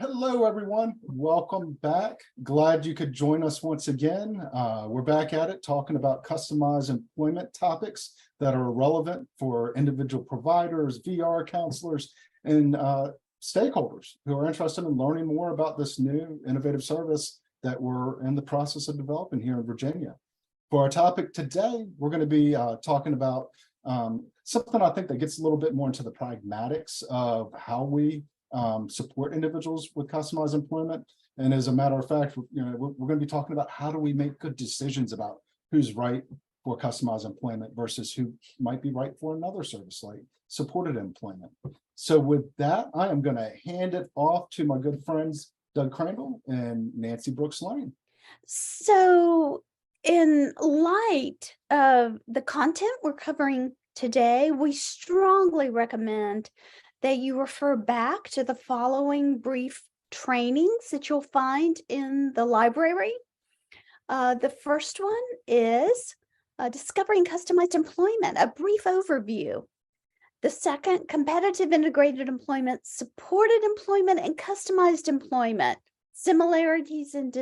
Hello, everyone. Welcome back. Glad you could join us once again. We're back at it talking about customized employment topics that are relevant for individual providers, VR counselors, and stakeholders who are interested in learning more about this new innovative service that we're in the process of developing here in Virginia. For our topic today, we're going to be talking about something I think that gets a little bit more into the pragmatics of how we support individuals with customized employment. And as a matter of fact, we're going to be talking about how do we make good decisions about who's right for customized employment versus who might be right for another service like supported employment. So with that, I am going to hand it off to my good friends, Doug Crandall and Nancy Brooks Lane. So in light of the content we're covering today, we strongly recommend that you refer back to the following brief trainings that you'll find in the library. The first one is Discovering Customized Employment, a brief overview. The second, Competitive Integrated Employment, Supported Employment, and Customized Employment, Similarities and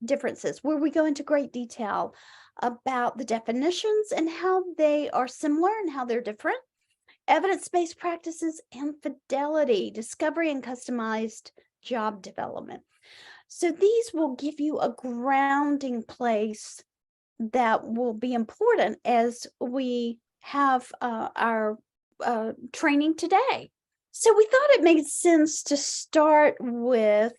Differences, where we go into great detail about the definitions and how they are similar and how they're different. Evidence-based practices and fidelity, discovery and customized job development. So these will give you a grounding place that will be important as we have our training today. So we thought it made sense to start with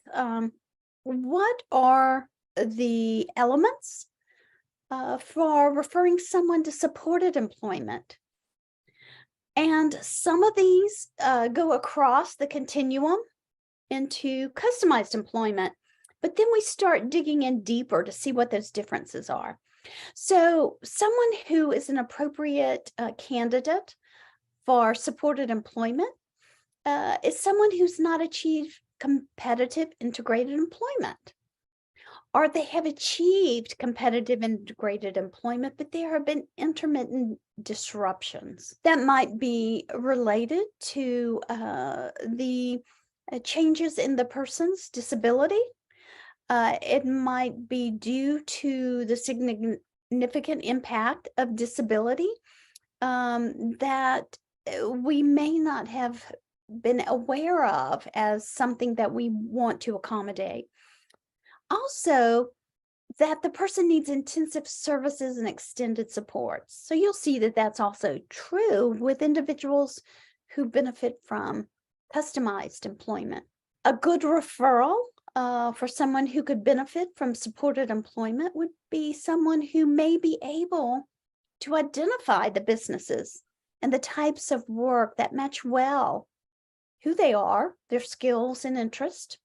what are the elements for referring someone to supported employment. And some of these go across the continuum into customized employment, but then we start digging in deeper to see what those differences are. So someone who is an appropriate candidate for supported employment is someone who's not achieved competitive integrated employment, or they have achieved competitive integrated employment, but there have been intermittent disruptions that might be related to the changes in the person's disability. It might be due to the significant impact of disability that we may not have been aware of as something that we want to accommodate. Also, that the person needs intensive services and extended supports. So you'll see that that's also true with individuals who benefit from customized employment. A good referral for someone who could benefit from supported employment would be someone who may be able to identify the businesses and the types of work that match well who they are, their skills and interests,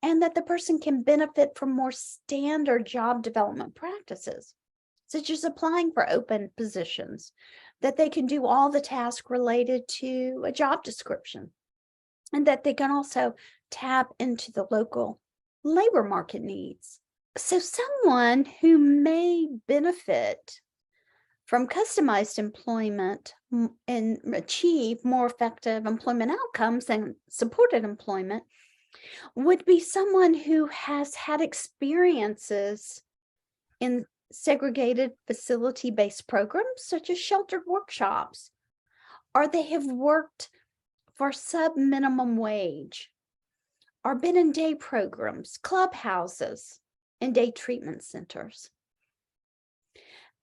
and that the person can benefit from more standard job development practices, such as applying for open positions, that they can do all the tasks related to a job description, and that they can also tap into the local labor market needs. So someone who may benefit from customized employment and achieve more effective employment outcomes than supported employment would be someone who has had experiences in segregated facility-based programs such as sheltered workshops, or they have worked for sub-minimum wage, or been in day programs, clubhouses, and day treatment centers.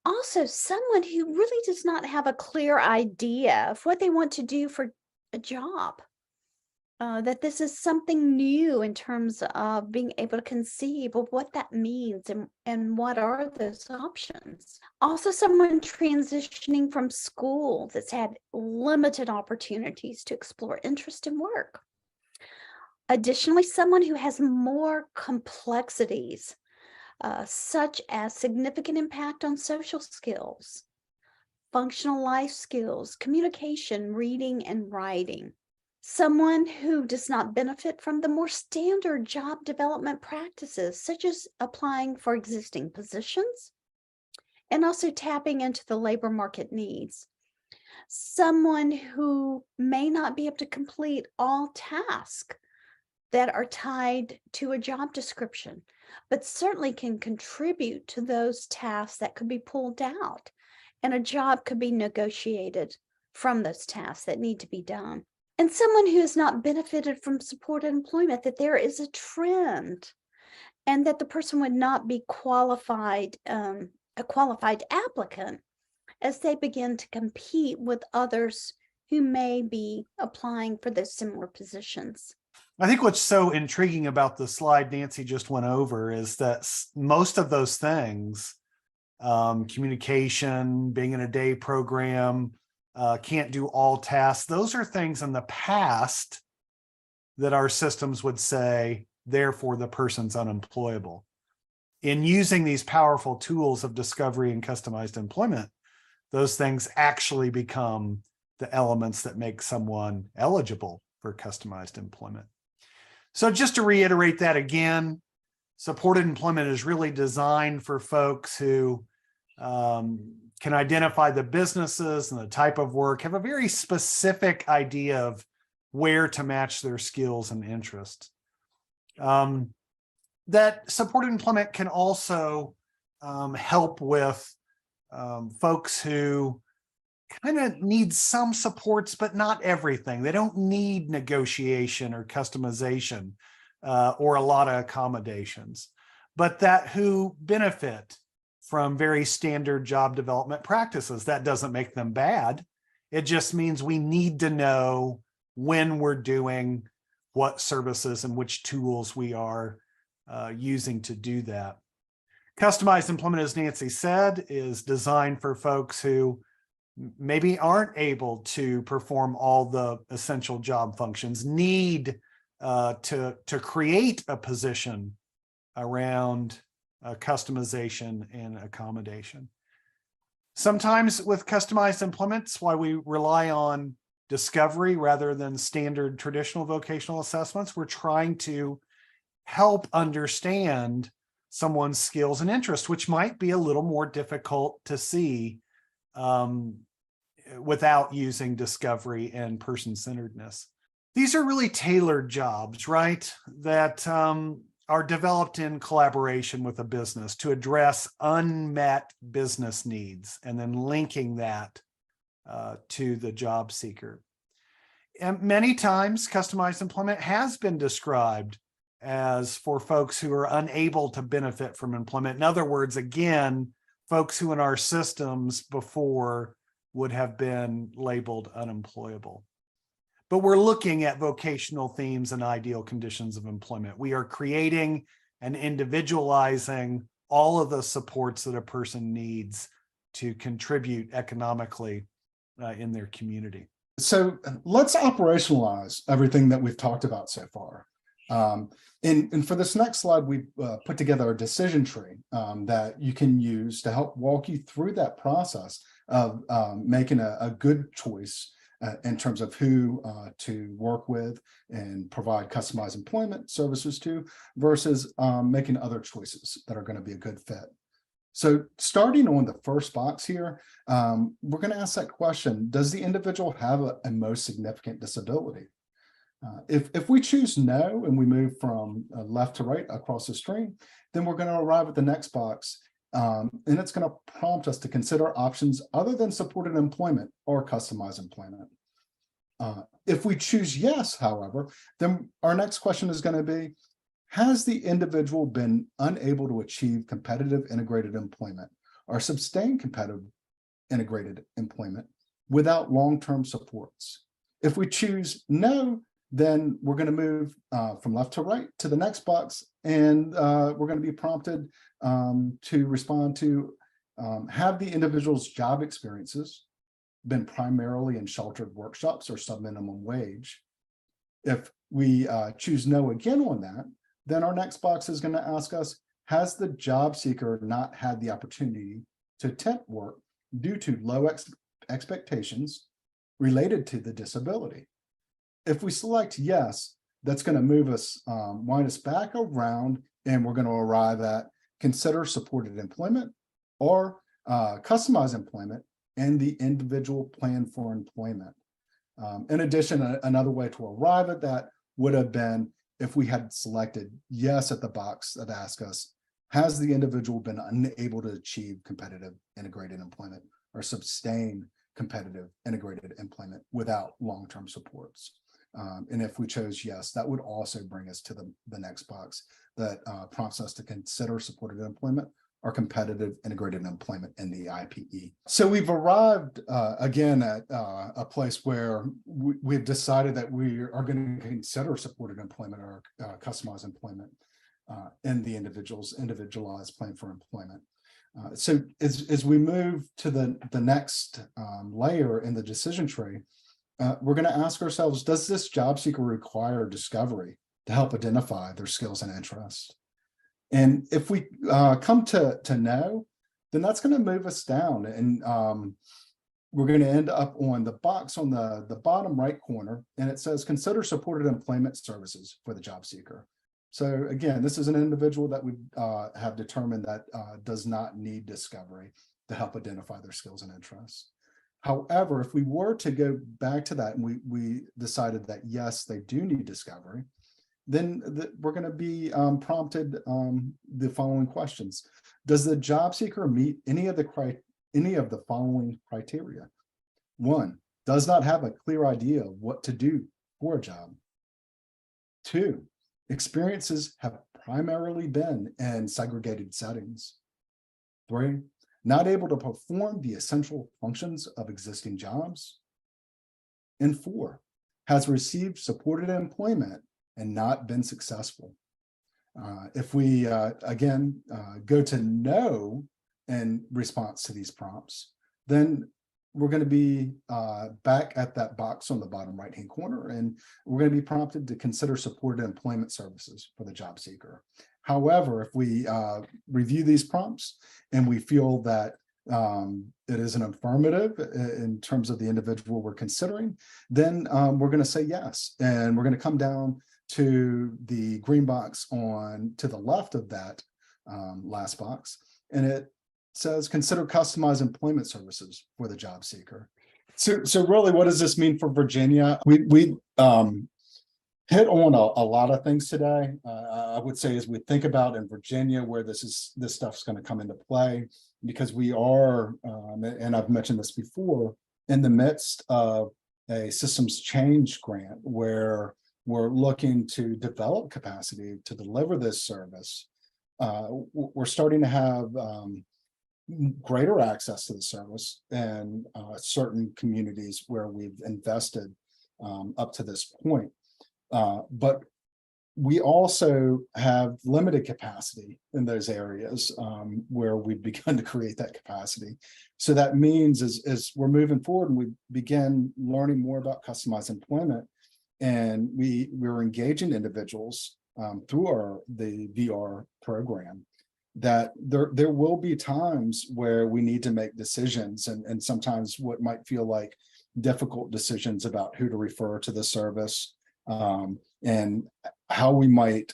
Also, someone who really does not have a clear idea of what they want to do for a job. That this is something new in terms of being able to conceive of what that means and what are those options. Also, someone transitioning from school that's had limited opportunities to explore interest in work. Additionally, someone who has more complexities, such as significant impact on social skills, functional life skills, communication, reading, and writing. Someone who does not benefit from the more standard job development practices, such as applying for existing positions and also tapping into the labor market needs. Someone who may not be able to complete all tasks that are tied to a job description, but certainly can contribute to those tasks that could be pulled out. And a job could be negotiated from those tasks that need to be done. And someone who has not benefited from supported employment, that there is a trend and that the person would not be qualified, a qualified applicant as they begin to compete with others who may be applying for those similar positions. I think what's so intriguing about the slide Nancy just went over is that most of those things, communication, being in a day program, can't do all tasks, those are things in the past that our systems would say, therefore the person's unemployable. In using these powerful tools of discovery and customized employment, those things actually become the elements that make someone eligible for customized employment. So just to reiterate that again, supported employment is really designed for folks who can identify the businesses and the type of work, have a very specific idea of where to match their skills and interests. That supported employment can also help with folks who kind of need some supports, but not everything. They don't need negotiation or customization or a lot of accommodations, but that who benefit from very standard job development practices. That doesn't make them bad. It just means we need to know when we're doing what services and which tools we are using to do that. Customized employment, as Nancy said, is designed for folks who maybe aren't able to perform all the essential job functions, need to create a position around customization and accommodation. Sometimes with customized employment, it's why we rely on discovery rather than standard traditional vocational assessments. We're trying to help understand someone's skills and interests, which might be a little more difficult to see without using discovery and person-centeredness. These are really tailored jobs, right? That are developed in collaboration with a business to address unmet business needs and then linking that to the job seeker. And many times customized employment has been described as for folks who are unable to benefit from employment. In other words, again, folks who in our systems before would have been labeled unemployable. But we're looking at vocational themes and ideal conditions of employment. We are creating and individualizing all of the supports that a person needs to contribute economically in their community. So let's operationalize everything that we've talked about so far. And for this next slide, we've put together a decision tree that you can use to help walk you through that process of making a good choice in terms of who to work with and provide customized employment services to versus making other choices that are going to be a good fit. So starting on the first box here, we're going to ask that question, does the individual have a most significant disability? If we choose no and we move from left to right across the screen, then we're going to arrive at the next box. And it's going to prompt us to consider options other than supported employment or customized employment. If we choose yes, however, then our next question is going to be, has the individual been unable to achieve competitive integrated employment or sustain competitive integrated employment without long-term supports? If we choose no, then we're going to move from left to right to the next box, and we're going to be prompted to respond to, have the individual's job experiences been primarily in sheltered workshops or sub-minimum wage? If we choose no again on that, then our next box is going to ask us, has the job seeker not had the opportunity to attempt work due to low expectations related to the disability? If we select yes, that's going to move us, wind us back around, and we're going to arrive at consider supported employment or customized employment and the individual plan for employment. In addition, another way to arrive at that would have been if we had selected yes at the box that asks us, has the individual been unable to achieve competitive integrated employment or sustain competitive integrated employment without long-term supports? And if we chose yes, that would also bring us to the next box that prompts us to consider supported employment or competitive integrated employment in the IPE. So we've arrived again at a place where we've decided that we are going to consider supported employment or customized employment in the individualized plan for employment. So as we move to the next layer in the decision tree, we're going to ask ourselves, does this job seeker require discovery to help identify their skills and interests? And if we come to no, then that's going to move us down. And we're going to end up on the box on the bottom right corner, and it says, consider supported employment services for the job seeker. So again, this is an individual that we have determined that does not need discovery to help identify their skills and interests. However, if we were to go back to that and we decided that, yes, they do need discovery, then we're going to be prompted the following questions. Does the job seeker meet any of the following criteria? 1, does not have a clear idea of what to do for a job. 2, experiences have primarily been in segregated settings. 3, not able to perform the essential functions of existing jobs. And 4, has received supported employment and not been successful. If we, again, go to no in response to these prompts, then we're going to be back at that box on the bottom right-hand corner, and we're going to be prompted to consider supported employment services for the job seeker. However, if we review these prompts and we feel that it is an affirmative in terms of the individual we're considering, then we're going to say yes. And we're going to come down to the green box to the left of that last box. And it says, consider customized employment services for the job seeker. So really, what does this mean for Virginia? We hit on a lot of things today. I would say as we think about in Virginia where this stuff's going to come into play, because we are, and I've mentioned this before, in the midst of a systems change grant where we're looking to develop capacity to deliver this service. We're starting to have greater access to the service in certain communities where we've invested up to this point. But we also have limited capacity in those areas where we've begun to create that capacity. So that means as we're moving forward and we begin learning more about customized employment, and we're engaging individuals through the VR program, that there will be times where we need to make decisions, and sometimes what might feel like difficult decisions about who to refer to the service, and how we might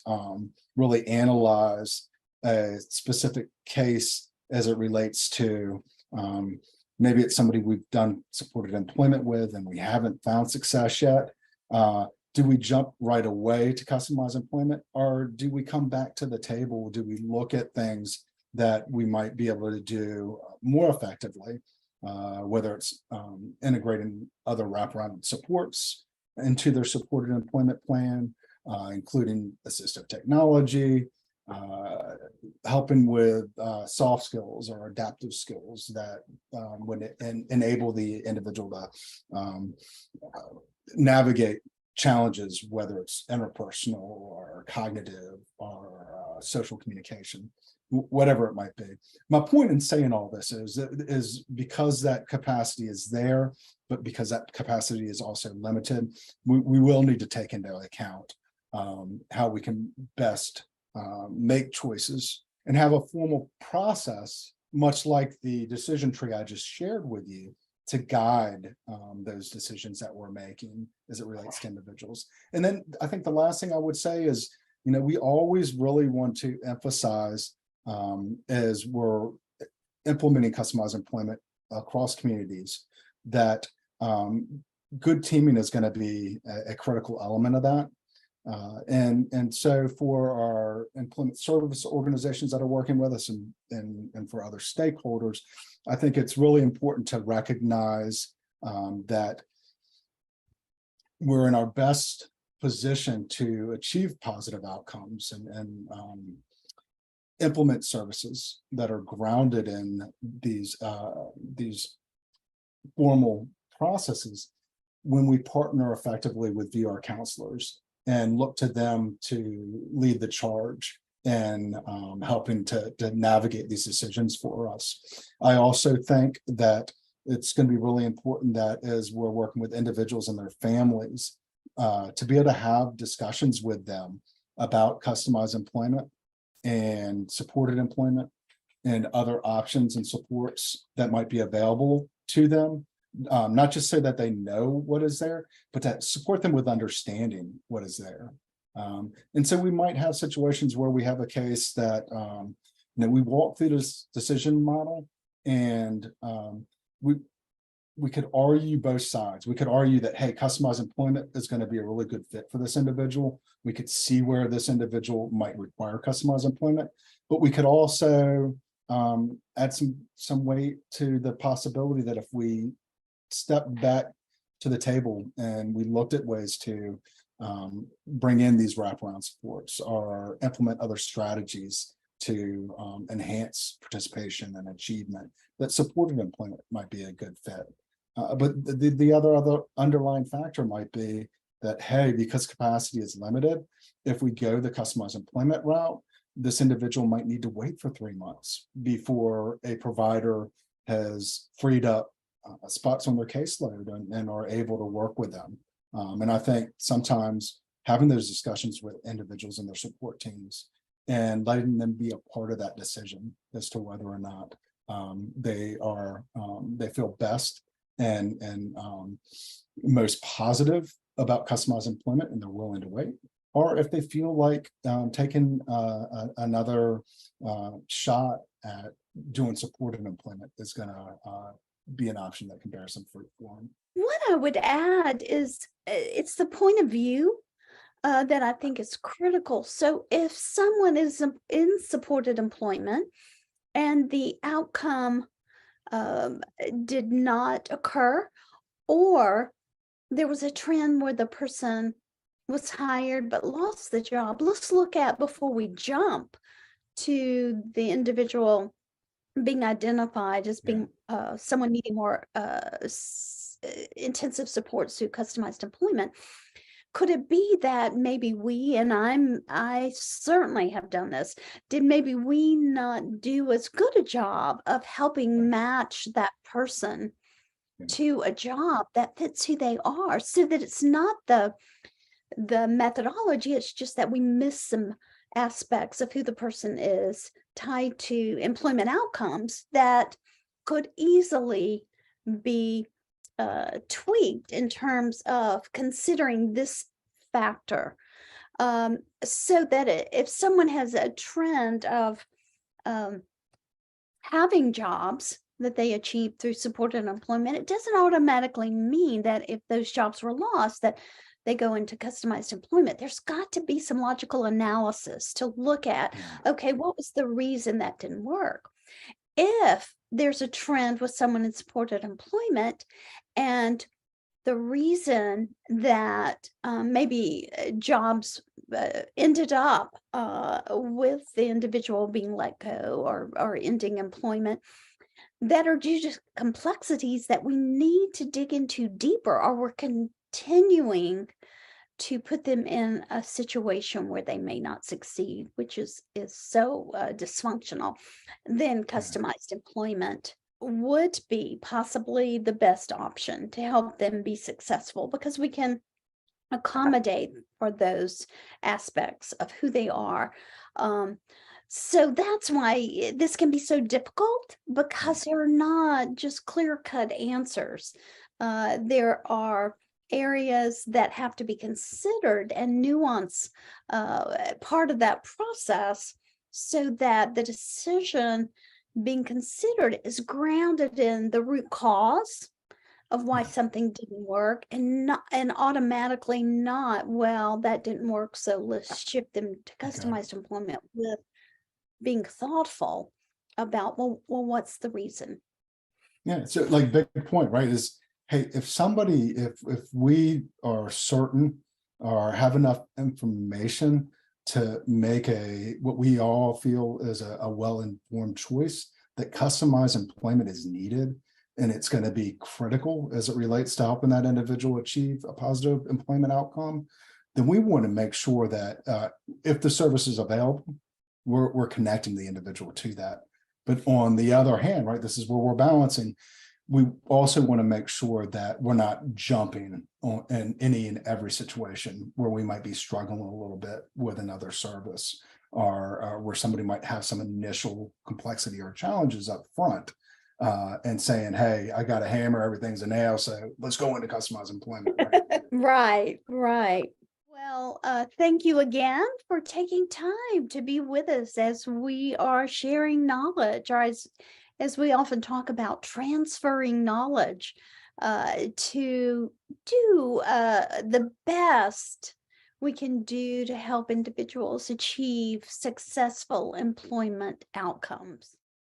really analyze a specific case as it relates to maybe it's somebody we've done supported employment with and we haven't found success yet. Do we jump right away to customized employment, or do we come back to the table? Do we look at things that we might be able to do more effectively, whether it's integrating other wraparound supports into their supported employment plan, including assistive technology, helping with soft skills or adaptive skills that would enable the individual to navigate challenges, whether it's interpersonal or cognitive or social communication, whatever it might be. My point in saying all this is because that capacity is there, but because that capacity is also limited, we will need to take into account how we can best make choices and have a formal process, much like the decision tree I just shared with you, to guide those decisions that we're making as it relates to individuals. And then I think the last thing I would say is, we always really want to emphasize as we're implementing customized employment across communities that good teaming is going to be a critical element of that. And so for our employment service organizations that are working with us and for other stakeholders, I think it's really important to recognize that we're in our best position to achieve positive outcomes and implement services that are grounded in these formal processes when we partner effectively with VR counselors and look to them to lead the charge and helping to navigate these decisions for us. I also think that it's going to be really important that as we're working with individuals and their families, to be able to have discussions with them about customized employment and supported employment and other options and supports that might be available to them. Not just so that they know what is there, but to support them with understanding what is there. And so we might have situations where we have a case that we walk through this decision model and we could argue both sides. We could argue that, hey, customized employment is going to be a really good fit for this individual. We could see where this individual might require customized employment, but we could also add some weight to the possibility that if we step back to the table and we looked at ways to bring in these wraparound supports or implement other strategies to enhance participation and achievement, that supported employment might be a good fit. But the other underlying factor might be that, hey, because capacity is limited, if we go the customized employment route, this individual might need to wait for 3 months before a provider has freed up spots on their caseload and are able to work with them. And I think sometimes having those discussions with individuals and their support teams and letting them be a part of that decision as to whether or not they feel best and most positive about customized employment and they're willing to wait, or if they feel like taking another shot at doing supported employment is going to be an option that can bear some fruit for them. What I would add is it's the point of view that I think is critical. So if someone is in supported employment and the outcome did not occur, or there was a trend where the person was hired but lost the job, let's look at, before we jump to the individual being identified as being someone needing more intensive support through customized employment, could it be that maybe we, and I certainly have done this, did maybe we not do as good a job of helping match that person to a job that fits who they are, so that it's not the methodology, it's just that we miss some aspects of who the person is tied to employment outcomes that could easily be tweaked in terms of considering this factor, so that if someone has a trend of having jobs that they achieve through supported employment, it doesn't automatically mean that if those jobs were lost that they go into customized employment. There's got to be some logical analysis to look at, okay, what was the reason that didn't work? If there's a trend with someone in supported employment and the reason that maybe jobs ended up with the individual being let go or ending employment, that are due to complexities that we need to dig into deeper, or we're continuing to put them in a situation where they may not succeed, which is so dysfunctional, then customized employment would be possibly the best option to help them be successful, because we can accommodate for those aspects of who they are. So that's why this can be so difficult, because there are not just clear-cut answers. There are areas that have to be considered and nuance part of that process, so that the decision being considered is grounded in the root cause of why Yeah. something didn't work, and not and automatically not, well, that didn't work, so let's shift them to Okay. customized employment, with being thoughtful about, well, what's the reason? Yeah, so like big point, right, is, hey, if we are certain or have enough information to make what we all feel is a well-informed choice, that customized employment is needed, and it's going to be critical as it relates to helping that individual achieve a positive employment outcome, then we want to make sure that if the service is available, we're connecting the individual to that. But on the other hand, right, this is where we're balancing. We also want to make sure that we're not jumping on in any and every situation where we might be struggling a little bit with another service, or where somebody might have some initial complexity or challenges up front, and saying, hey, I got a hammer, everything's a nail, so let's go into customized employment. Right? Right. Well, thank you again for taking time to be with us as we are sharing knowledge, or as we often talk about, transferring knowledge to do the best we can do to help individuals achieve successful employment outcomes.